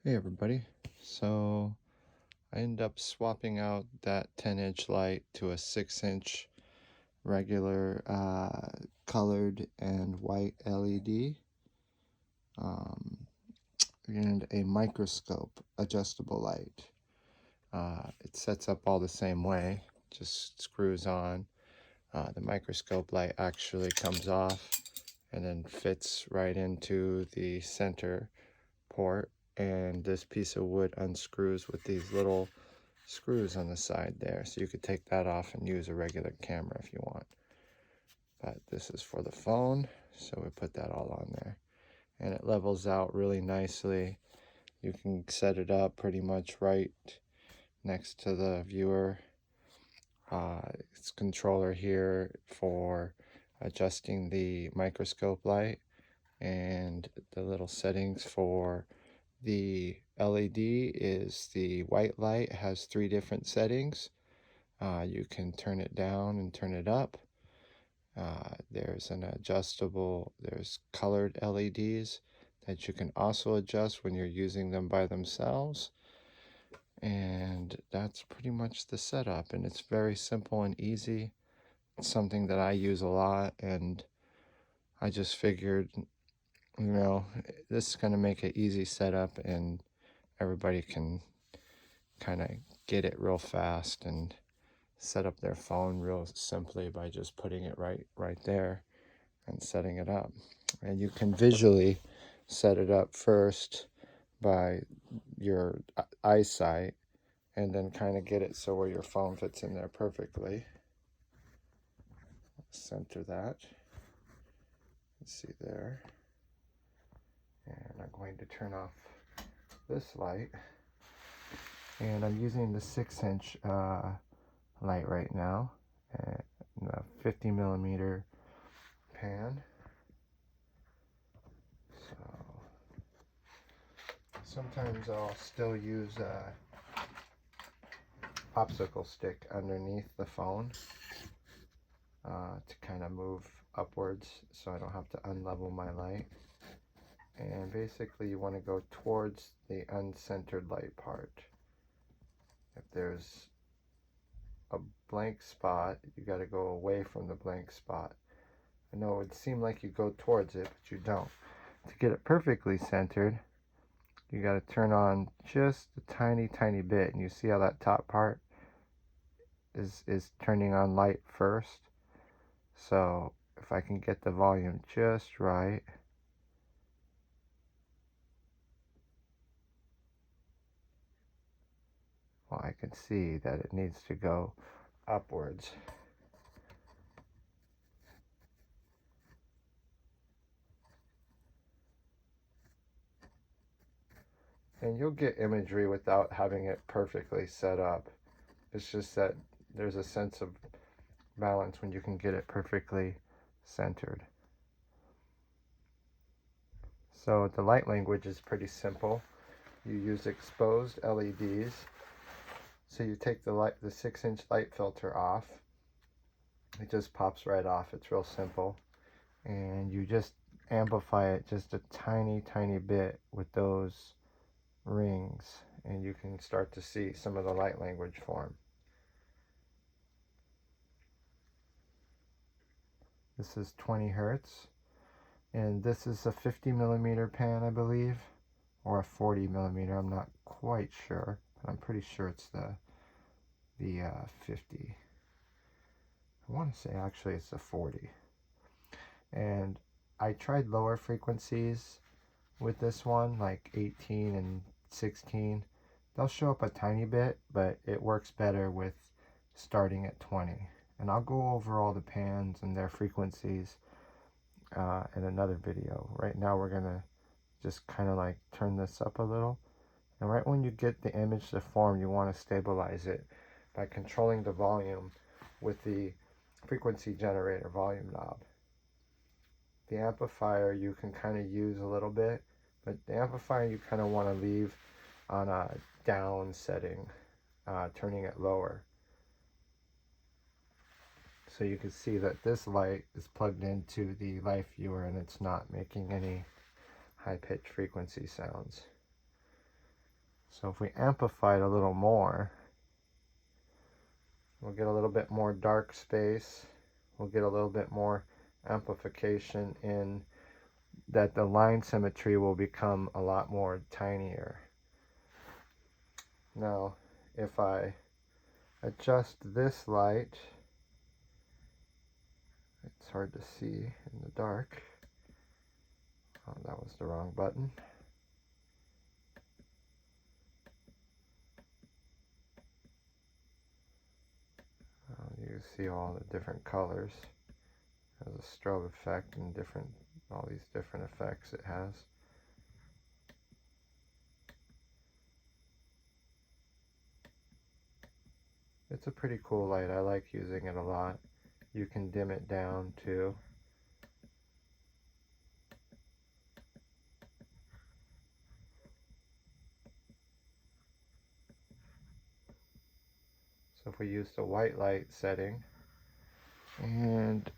Hey everybody. So I ended up swapping out that 10-inch light to a 6-inch regular colored and white LED um, and a microscope adjustable light. It sets up all the same way, just screws on. The microscope light actually comes off and then fits right into the center port, and this piece of wood unscrews with these little screws on the side there, so you could take that off and use a regular camera if you want. But this is for the phone, so we put that all on there, and it levels out really nicely. You can set it up pretty much right next to the viewer. It's controller here for adjusting the microscope light, and the little settings for the LED is the white light has 3 different settings. You can turn it down and turn it up. There's an adjustable, there's colored LEDs that you can also adjust when you're using them by themselves. And that's pretty much the setup, and it's very simple and easy. It's something that I use a lot, and I just figured, this is going to make an easy setup and everybody can kind of get it real fast and set up their phone real simply by just putting it right there and setting it up. And you can visually set it up first by your eyesight and then kind of get it so where your phone fits in there perfectly. Center that. Let's see there. And I'm going to turn off this light. And I'm using the 6-inch light right now, and a 50 millimeter pan. So sometimes I'll still use a popsicle stick underneath the phone to kind of move upwards so I don't have to unlevel my light. And basically you want to go towards the uncentered light part. If there's a blank spot, you got to go away from the blank spot. I know it would seem like you go towards it, but you don't. To get it perfectly centered, you got to turn on just a tiny bit, and you see how that top part is turning on light first. So if I can get the volume just right, well, I can see that it needs to go upwards. And you'll get imagery without having it perfectly set up. It's just that there's a sense of balance when you can get it perfectly centered. So the light language is pretty simple. You use exposed LEDs. So you take the 6-inch light filter off. It just pops right off. It's real simple. And you just amplify it just a tiny bit with those rings, and you can start to see some of the light language form. This is 20 hertz, and this is a 50 millimeter pan, I believe, or a 40 millimeter. I'm not quite sure, but I'm pretty sure it's the 50. I want to say actually it's the 40. And I tried lower frequencies with this one, like 18 and 16. They'll show up a tiny bit, but it works better with starting at 20. And I'll go over all the pans and their frequencies in another video. Right now we're gonna just kind of like turn this up a little. And right when you get the image to form, you want to stabilize it by controlling the volume with the frequency generator volume knob. The amplifier you can kind of use a little bit, but the amplifier you kind of want to leave on a down setting, turning it lower. So you can see that this light is plugged into the L.I.F.E viewer and it's not making any high-pitched frequency sounds. So if we amplify it a little more, we'll get a little bit more dark space. We'll get a little bit more amplification in that the line symmetry will become a lot more tinier. Now, if I adjust this light, it's hard to see in the dark. Oh, that was the wrong button. You see all the different colors. It has a strobe effect and all these different effects it has. It's a pretty cool light. I like using it a lot. You can dim it down too. So if we use the white light setting, and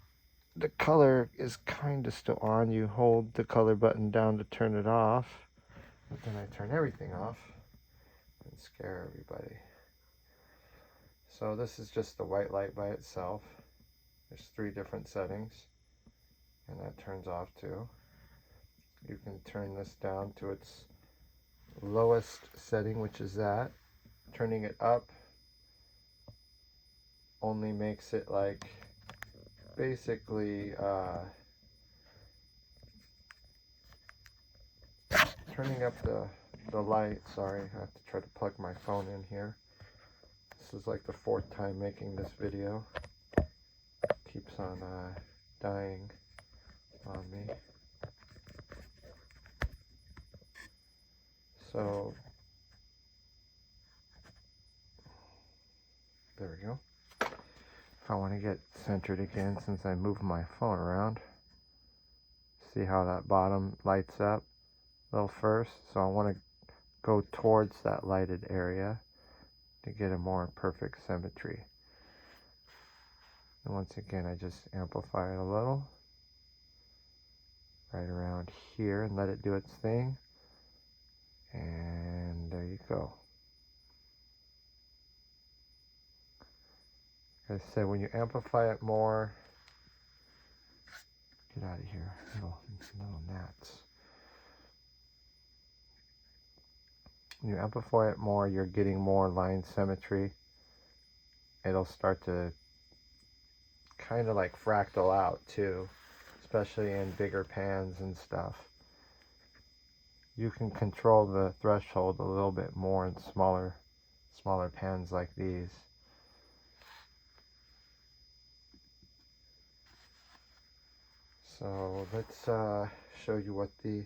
the color is kind of still on, you hold the color button down to turn it off, but then I turn everything off and scare everybody. So this is just the white light by itself. There's 3 different settings, and that turns off too. You can turn this down to its lowest setting, which is that. Turning it up only makes it like basically turning up the light. Sorry, I have to try to plug my phone in here. This is like the 4th time making this video. Keeps on dying on me. So there we go. If I want to get centered again, since I moved my phone around, see how that bottom lights up a little first. So I want to go towards that lighted area to get a more perfect symmetry. And once again, I just amplify it a little right around here and let it do its thing. And there you go. Like I said, when you amplify it more, get out of here, little gnats. When you amplify it more, you're getting more line symmetry. It'll start to kind of like fractal out too, especially in bigger pans and stuff. You can control the threshold a little bit more in smaller pans like these. So let's show you what the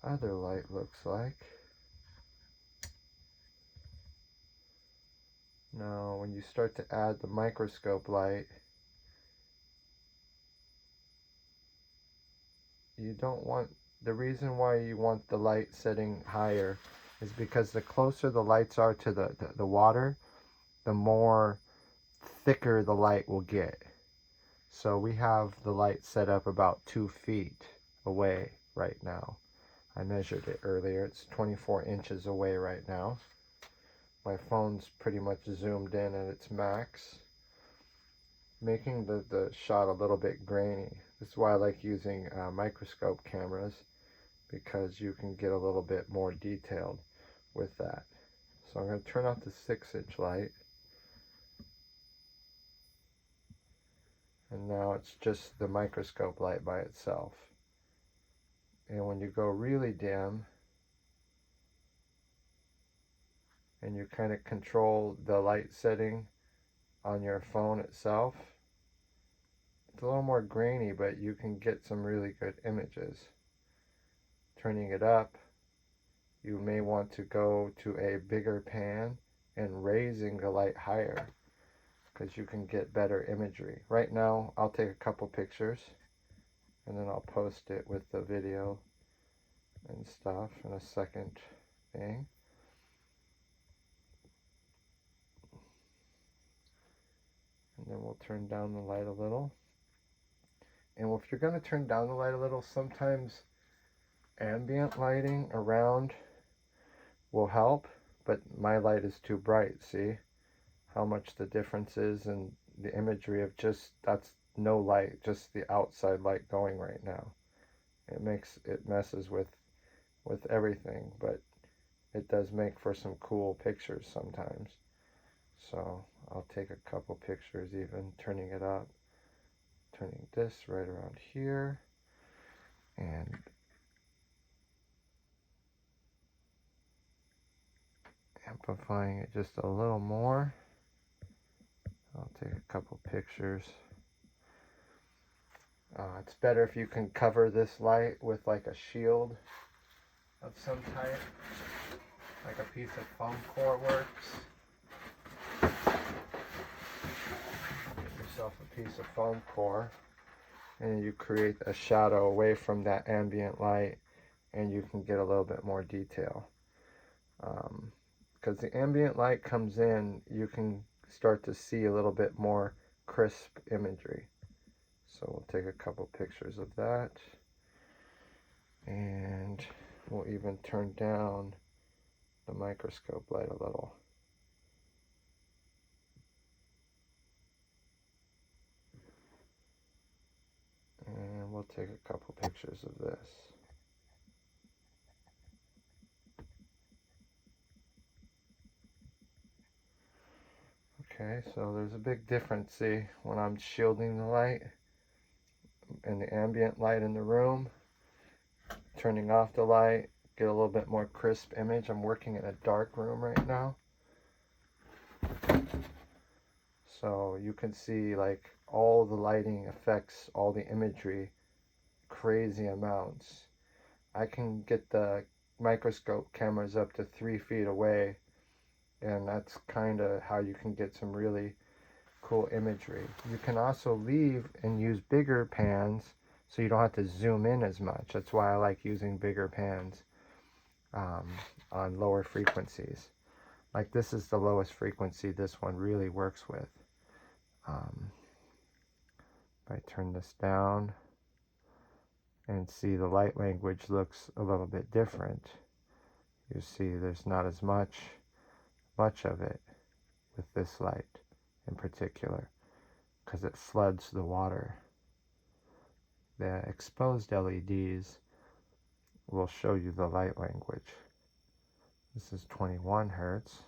other light looks like. Now when you start to add the microscope light, you don't want, the reason why you want the light setting higher is because the closer the lights are to the water, the more thicker the light will get. So we have the light set up about 2 feet away right now. I measured it earlier. It's 24 inches away right now. My phone's pretty much zoomed in at its max, making the shot a little bit grainy. This is why I like using microscope cameras, because you can get a little bit more detailed with that. So I'm going to turn off the 6-inch light. And now it's just the microscope light by itself. And when you go really dim, and you kind of control the light setting on your phone itself, it's a little more grainy, but you can get some really good images. Turning it up, you may want to go to a bigger pan and raising the light higher, because you can get better imagery. Right now, I'll take a couple pictures and then I'll post it with the video and stuff in a second thing. And then we'll turn down the light a little. And if you're going to turn down the light a little, sometimes ambient lighting around will help, but my light is too bright. See how much the difference is in the imagery of just, that's no light, just the outside light going right now. It messes with everything, but it does make for some cool pictures sometimes. So I'll take a couple pictures even turning it up, turning this right around here, and amplifying it just a little more. I'll take a couple pictures. It's better if you can cover this light with like a shield of some type, like a piece of foam core works. Get yourself a piece of foam core, and you create a shadow away from that ambient light, and you can get a little bit more detail. Because the ambient light comes in, you can start to see a little bit more crisp imagery. So we'll take a couple pictures of that, and we'll even turn down the microscope light a little. And we'll take a couple pictures of this. Okay, so there's a big difference, see, when I'm shielding the light and the ambient light in the room, turning off the light, get a little bit more crisp image. I'm working in a dark room right now. So you can see like all the lighting affects all the imagery crazy amounts. I can get the microscope cameras up to 3 feet away, and that's kind of how you can get some really cool imagery. You can also leave and use bigger pans so you don't have to zoom in as much. That's why I like using bigger pans on lower frequencies. Like this is the lowest frequency this one really works with. If I turn this down and see, the light language looks a little bit different. You see there's not as much of it with this light in particular, because it floods the water. The exposed LEDs will show you the light language. This is 21 hertz.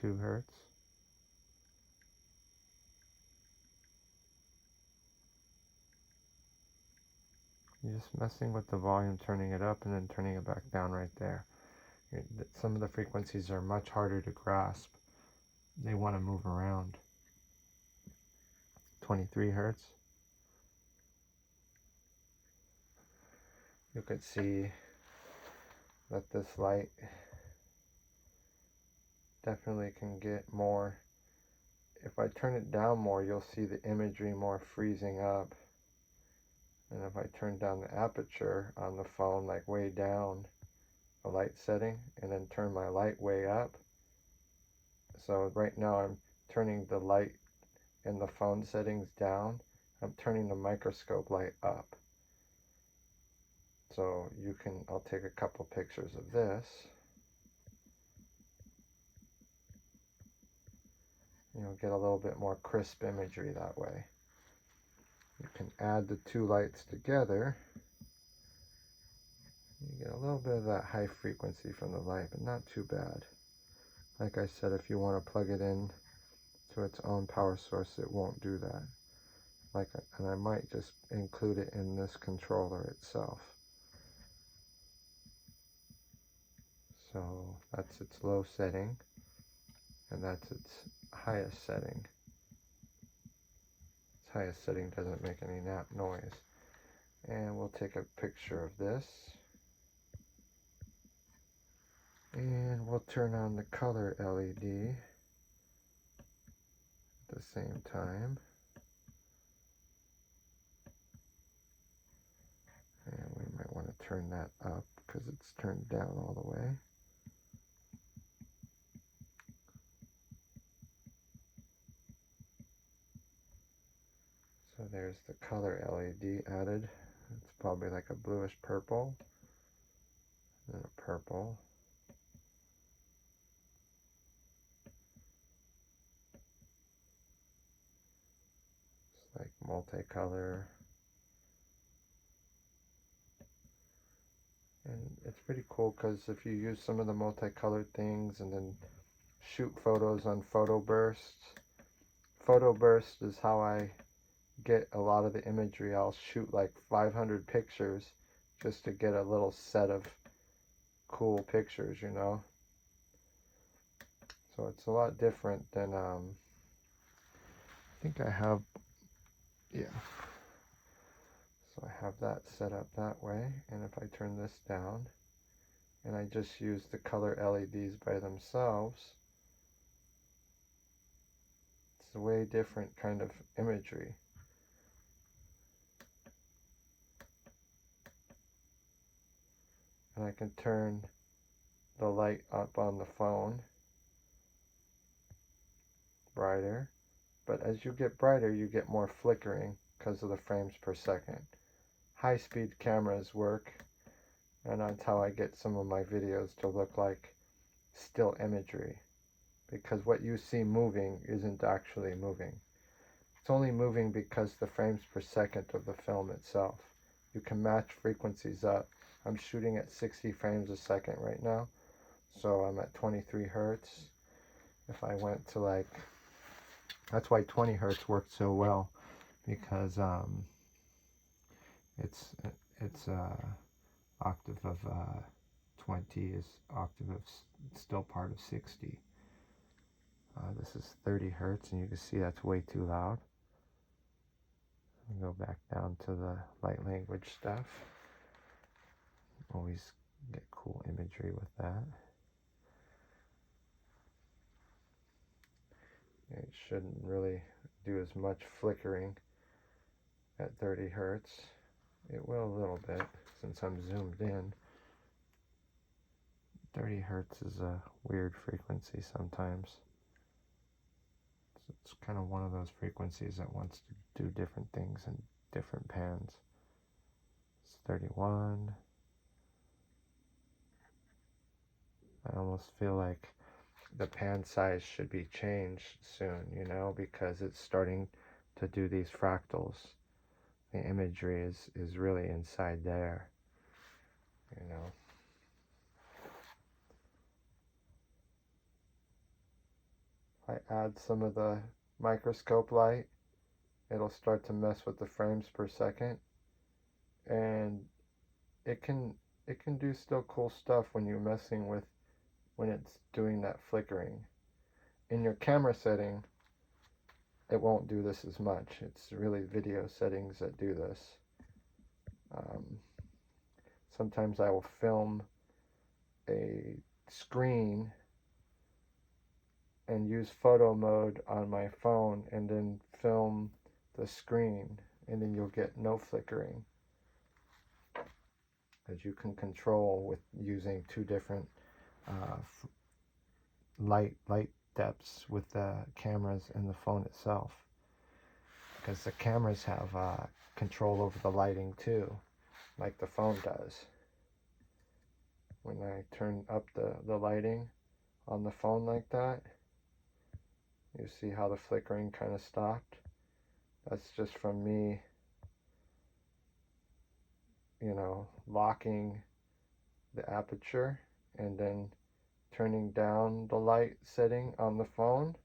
Two hertz. You're just messing with the volume, turning it up and then turning it back down right there. Some of the frequencies are much harder to grasp. They want to move around. 23 hertz. You could see that this light definitely can get more. If I turn it down more, you'll see the imagery more freezing up. And if I turn down the aperture on the phone, like way down, the light setting, and then turn my light way up. So right now I'm turning the light in the phone settings down. I'm turning the microscope light up. So you can, I'll take a couple pictures of this. You'll get a little bit more crisp imagery that way. You can add the two lights together. You get a little bit of that high frequency from the light, but not too bad. Like I said, if you want to plug it in to its own power source, it won't do that. And I might just include it in this controller itself. So that's its low setting, and that's its highest setting. Its highest setting doesn't make any noise. And we'll take a picture of this. And we'll turn on the color LED at the same time. turn that up because it's turned down all the way. So there's the color LED added. It's probably like a bluish purple and a purple. It's like multicolor. And it's pretty cool because if you use some of the multicolored things and then shoot photos on photo bursts is how I get a lot of the imagery. I'll shoot like 500 pictures just to get a little set of cool pictures, you know. So it's a lot different than I think I have, yeah. So I have that set up that way, and if I turn this down and I just use the color LEDs by themselves, it's a way different kind of imagery. And I can turn the light up on the phone brighter, but as you get brighter you get more flickering because of the frames per second. High-speed cameras work, and that's how I get some of my videos to look like still imagery, because what you see moving isn't actually moving. It's only moving because the frames per second of the film itself. You can match frequencies up. I'm shooting at 60 frames a second right now, so I'm at 23 hertz. If I went to like, that's why 20 hertz worked so well, because it's octave of 20 is octave of still part of 60. This is 30 hertz, and you can see that's way too loud. Go back down to the light language stuff. Always get cool imagery with that. It shouldn't really do as much flickering at 30 hertz. It will a little bit since I'm zoomed in. 30 hertz is a weird frequency sometimes. It's kind of one of those frequencies that wants to do different things in different pans. It's 31. I almost feel like the pan size should be changed soon, you know, because it's starting to do these fractals. The imagery is really inside there, you know. I add some of the microscope light, it'll start to mess with the frames per second, and it can do still cool stuff when you're messing with, when it's doing that flickering. In your camera setting, it won't do this as much. It's really video settings that do this. Sometimes I will film a screen and use photo mode on my phone and then film the screen, and then you'll get no flickering, as you can control with using two different light depths with the cameras and the phone itself, because the cameras have control over the lighting too, like the phone does. When I turn up the lighting on the phone like that, you see how the flickering kind of stopped? That's just from me, you know, locking the aperture and then turning down the light setting on the phone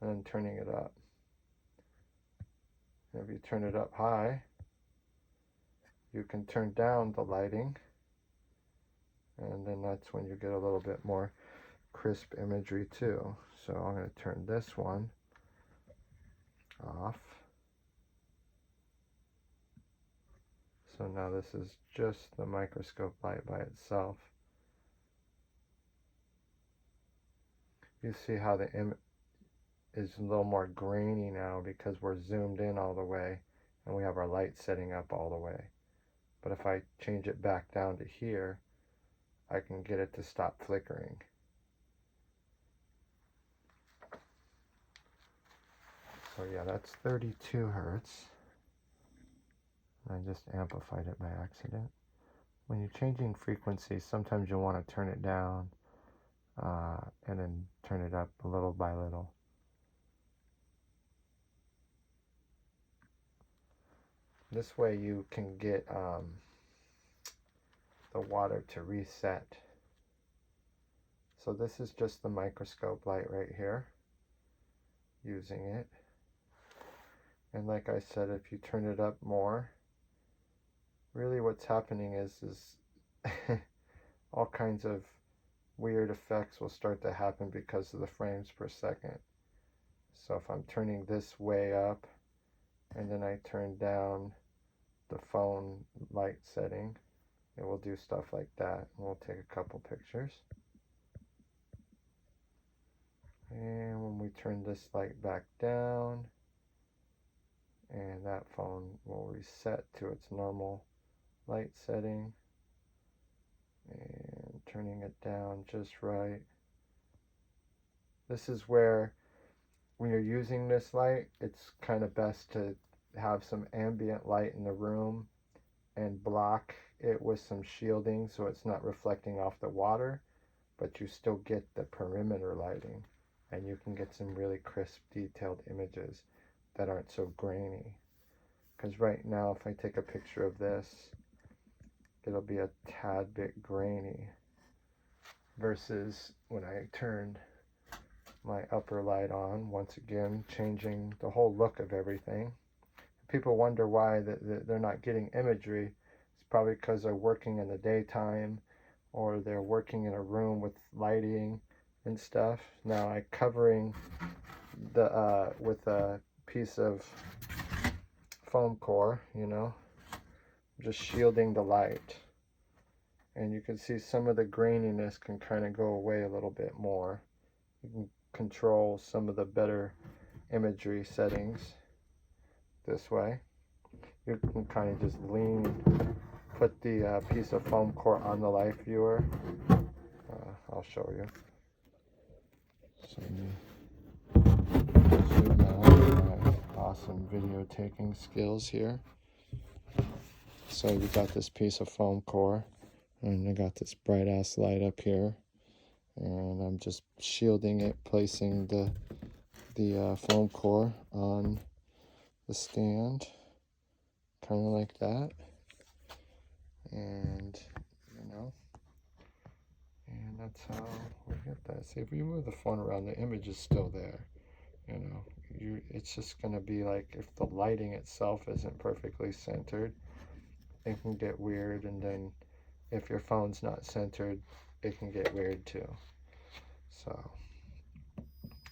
and then turning it up. If you turn it up high, you can turn down the lighting, and then that's when you get a little bit more crisp imagery too. So I'm going to turn this one off. So now this is just the microscope light by itself. You see how the image is a little more grainy now because we're zoomed in all the way and we have our light setting up all the way. But if I change it back down to here, I can get it to stop flickering. So yeah, that's 32 hertz. I just amplified it by accident. When you're changing frequencies, sometimes you'll want to turn it down and then turn it up a little by little. This way you can get the water to reset. So this is just the microscope light right here, using it. And like I said, if you turn it up more, really what's happening is all kinds of weird effects will start to happen because of the frames per second. So if I'm turning this way up and then I turn down the phone light setting, it will do stuff like that. We'll take a couple pictures. And when we turn this light back down, and that phone will reset to its normal light setting, and turning it down just right. This is where, when you're using this light, it's kind of best to have some ambient light in the room and block it with some shielding so it's not reflecting off the water, but you still get the perimeter lighting, and you can get some really crisp, detailed images that aren't so grainy. Because right now, if I take a picture of this, it'll be a tad bit grainy, versus when I turned my upper light on, once again changing the whole look of everything. People wonder why they're not getting imagery. It's probably because they're working in the daytime, or they're working in a room with lighting and stuff. Now I'm covering the with a piece of foam core, just shielding the light, and you can see some of the graininess can kind of go away a little bit more. You can control some of the better imagery settings this way. You can kind of just put the piece of foam core on the L.I.F.E viewer. I'll show you. So zoom out my awesome video taking skills here. So you got this piece of foam core, and I got this bright ass light up here, and I'm just shielding it, placing the foam core on the stand, kind of like that, and and that's how we get that. See, if we move the phone around, the image is still there. It's just going to be like, if the lighting itself isn't perfectly centered, it can get weird, and then if your phone's not centered, it can get weird too. So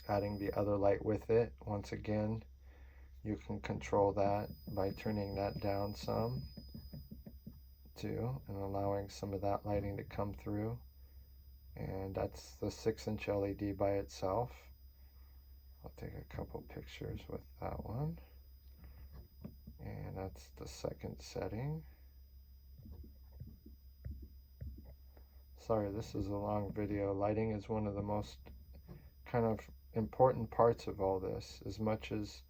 adding the other light with it, once again, you can control that by turning that down some too, and allowing some of that lighting to come through. And that's the 6-inch LED by itself. I'll take a couple pictures with that one. And that's the second setting. Sorry, this is a long video. Lighting is one of the most kind of important parts of all this. As much as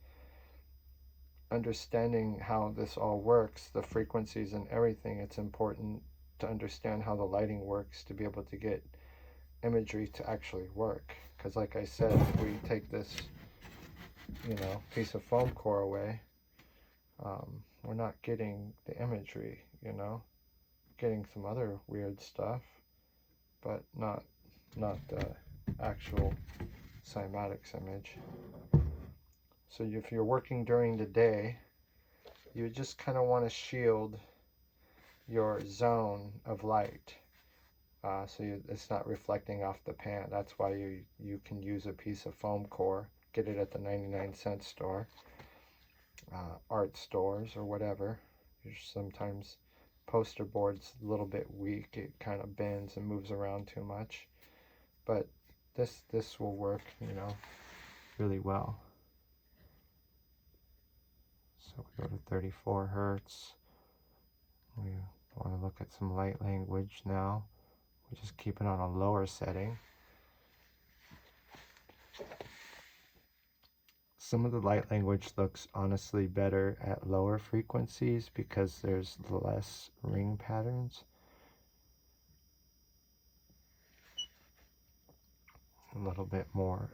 understanding how this all works, the frequencies and everything, it's important to understand how the lighting works to be able to get imagery to actually work. Because like I said, if we take this piece of foam core away, we're not getting the imagery, getting some other weird stuff, but not the actual cymatics image. So if you're working during the day, you just kind of want to shield your zone of light, so it's not reflecting off the pan. That's why you can use a piece of foam core, get it at the 99-cent store, art stores or whatever. Sometimes poster board's a little bit weak, it kind of bends and moves around too much, but this will work really well. So we go to 34 hertz, We want to look at some light language now. We'll just keep it on a lower setting. Some of the light language looks honestly better at lower frequencies because there's less ring patterns. A little bit more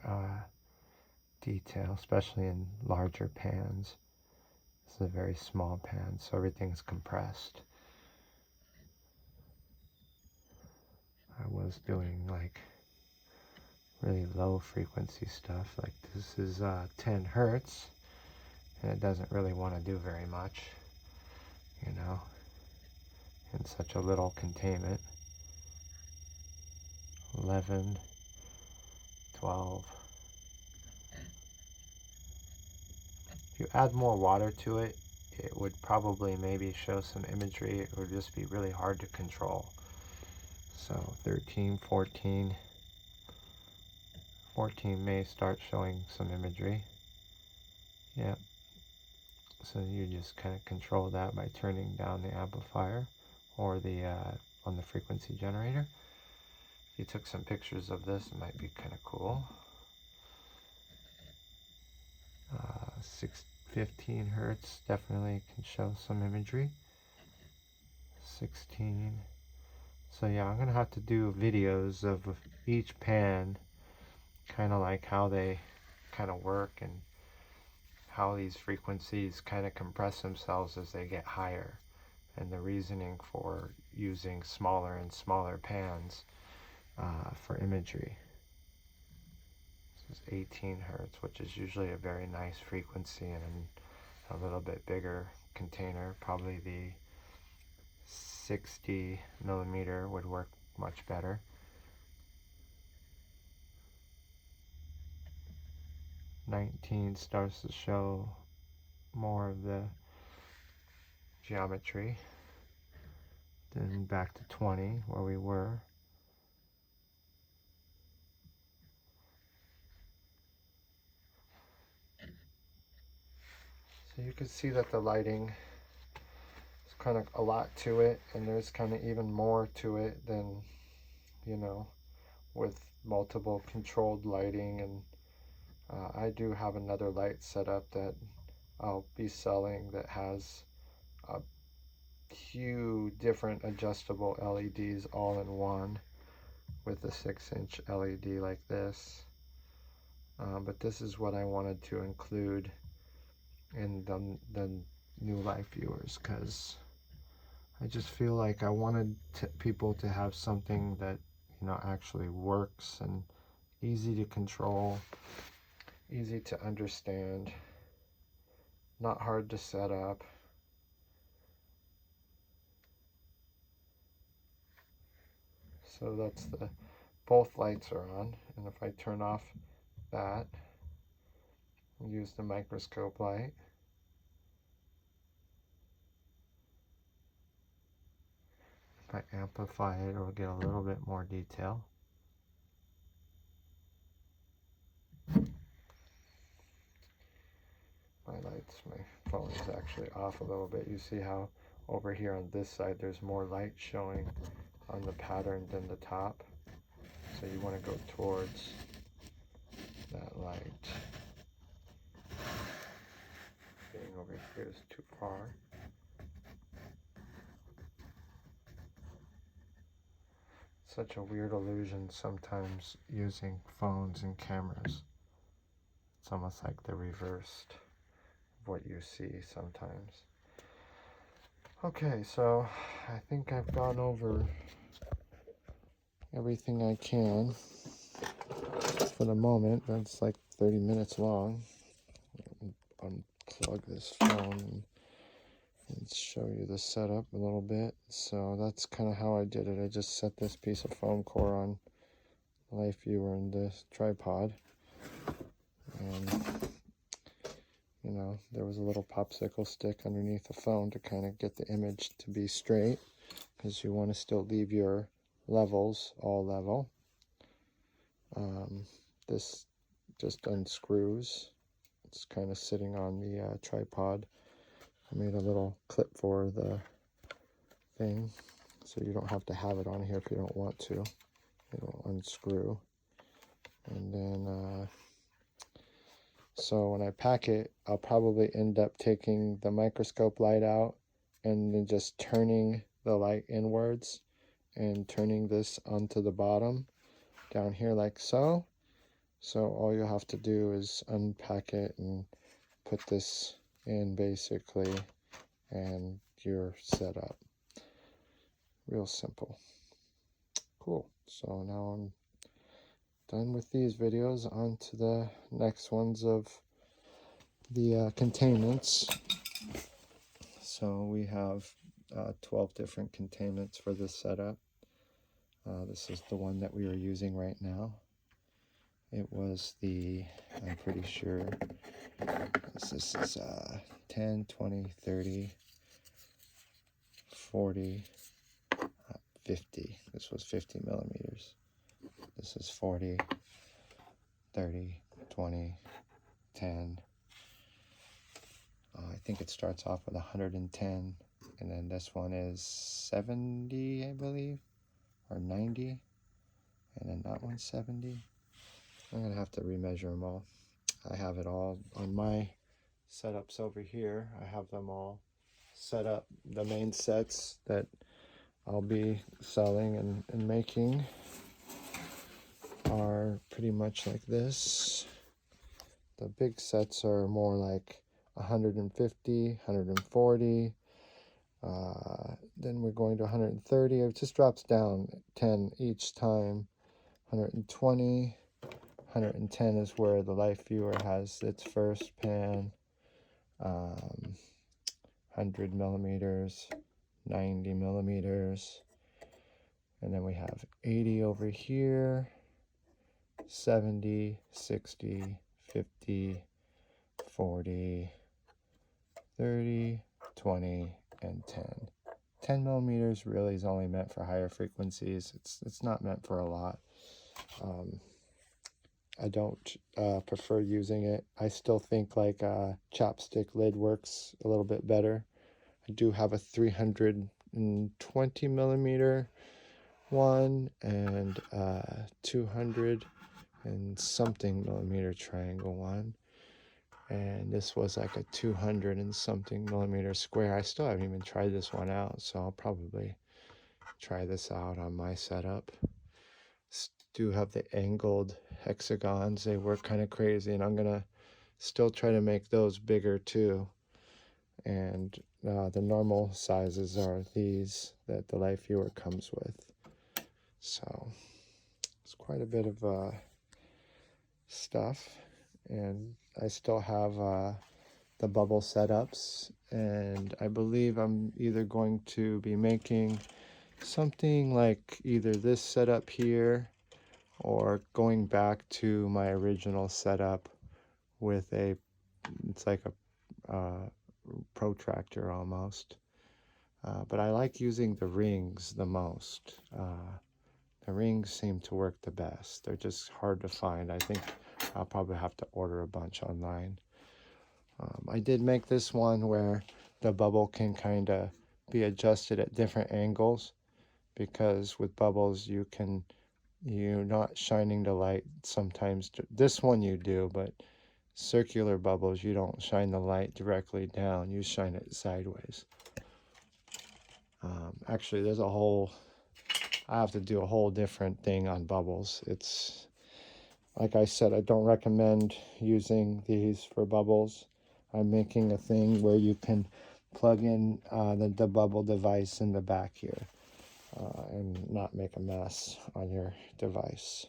detail, especially in larger pans. This is a very small pan, so everything's compressed. I was doing like really low frequency stuff, like this is 10 hertz, and it doesn't really want to do very much, you know, in such a little containment. 11, 12. If you add more water to it, it would probably maybe show some imagery. It would just be really hard to control. So 13, 14. 14 may start showing some imagery. Yeah. So you just kind of control that by turning down the amplifier or the on the frequency generator. If you took some pictures of this, it might be kind of cool. 15 hertz definitely can show some imagery. 16. So yeah, I'm gonna have to do videos of each pan, kind of like how they kind of work and how these frequencies kind of compress themselves as they get higher, and the reasoning for using smaller and smaller pans for imagery. This is 18 hertz, which is usually a very nice frequency, and a little bit bigger container, probably the 60 millimeter would work much better. 19 starts to show more of the geometry. Then back to 20 where we were. So you can see that the lighting is kind of a lot to it, and there's kind of even more to it than, you know, with multiple controlled lighting. And I do have another light setup that I'll be selling that has a few different adjustable LEDs all in one with a 6-inch LED like this. But this is what I wanted to include in the new L.I.F.E viewers, because I just feel like I wanted people to have something that, you know, actually works and easy to control, easy to understand, not hard to set up. So that's both lights are on, and if I turn off that and use the microscope light, if I amplify it, it'll get a little bit more detail. My phone is actually off a little bit. You see how over here on this side there's more light showing on the pattern than the top. So you want to go towards that light. Being over here is too far. Such a weird illusion sometimes using phones and cameras. It's almost like the reversed of what you see sometimes. Okay, so I think I've gone over everything I can for the moment. That's like 30 minutes long. Unplug this phone and show you the setup a little bit. So that's kind of how I did it. I just set this piece of foam core on L.I.F.E viewer and this tripod, and you know, there was a little popsicle stick underneath the phone to kind of get the image to be straight, because you want to still leave your levels all level. This just unscrews. It's kind of sitting on the tripod. I made a little clip for the thing, so you don't have to have it on here if you don't want to. It'll unscrew. And then, so when I pack it, I'll probably end up taking the microscope light out and then just turning the light inwards and turning this onto the bottom down here like so. So all you'll have to do is unpack it and put this in basically, and you're set up. Real simple. Cool. So now I'm done with these videos. On to the next ones of the containments. So we have 12 different containments for this setup. This is the one that we are using right now. It was the, I'm pretty sure, this is 10, 20, 30, 40, 50. This was 50 millimeters. This is 40, 30, 20, 10. I think it starts off with 110, and then this one is 70, I believe, or 90, and then that one's 70. I'm gonna have to remeasure them all. I have it all on my setups over here. I have them all set up. The main sets that I'll be selling and making are pretty much like this. The big sets are more like 150, 140. Then we're going to 130. It just drops down 10 each time. 120. 110 is where the L.I.F.E viewer has its first pan. 100 millimeters, 90 millimeters, and then we have 80 over here, 70, 60, 50, 40, 30, 20, and 10. 10 millimeters really is only meant for higher frequencies. It's not meant for a lot. I don't prefer using it. I still think like a chopstick lid works a little bit better. I do have a 320 millimeter one and 200 and something millimeter triangle one. And this was like a 200 and something millimeter square. I still haven't even tried this one out, so I'll probably try this out on my setup. Do have the angled hexagons. They work kind of crazy, and I'm gonna still try to make those bigger too. And the normal sizes are these that the L.I.F.E viewer comes with. So it's quite a bit of stuff, and I still have the bubble setups, and I believe I'm either going to be making something like either this setup here or going back to my original setup with a, it's like a protractor almost. But I like using the rings the most. The rings seem to work the best. They're just hard to find. I think I'll probably have to order a bunch online. I did make this one where the bubble can kind of be adjusted at different angles, because with bubbles you're not shining the light sometimes. This one you do, but circular bubbles, you don't shine the light directly down, you shine it sideways. Actually, there's a whole, I have to do a whole different thing on bubbles. It's, like I said, I don't recommend using these for bubbles. I'm making a thing where you can plug in the bubble device in the back here and not make a mess on your device.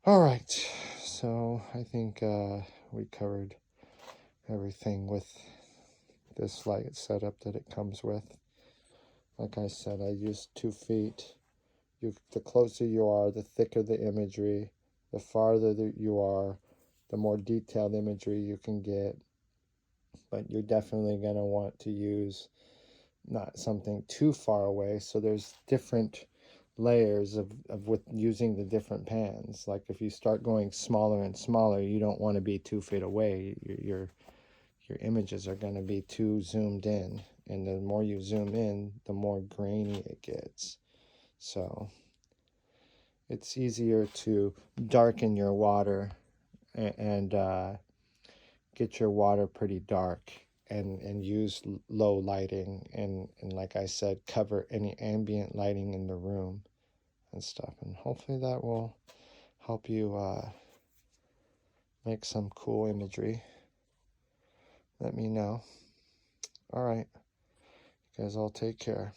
All right, so I think we covered everything with this light setup that it comes with. Like I said, I use 2 feet. The closer you are, the thicker the imagery. The farther you are, the more detailed imagery you can get. But you're definitely going to want to use not something too far away. So there's different layers of with using the different pans. Like if you start going smaller and smaller, you don't want to be 2 feet away. Your images are going to be too zoomed in. and the more you zoom in, the more grainy it gets. So it's easier to darken your water and get your water pretty dark and use low lighting and like I said, cover any ambient lighting in the room and stuff. And hopefully that will help you make some cool imagery. Let me know. All right, you guys all take care.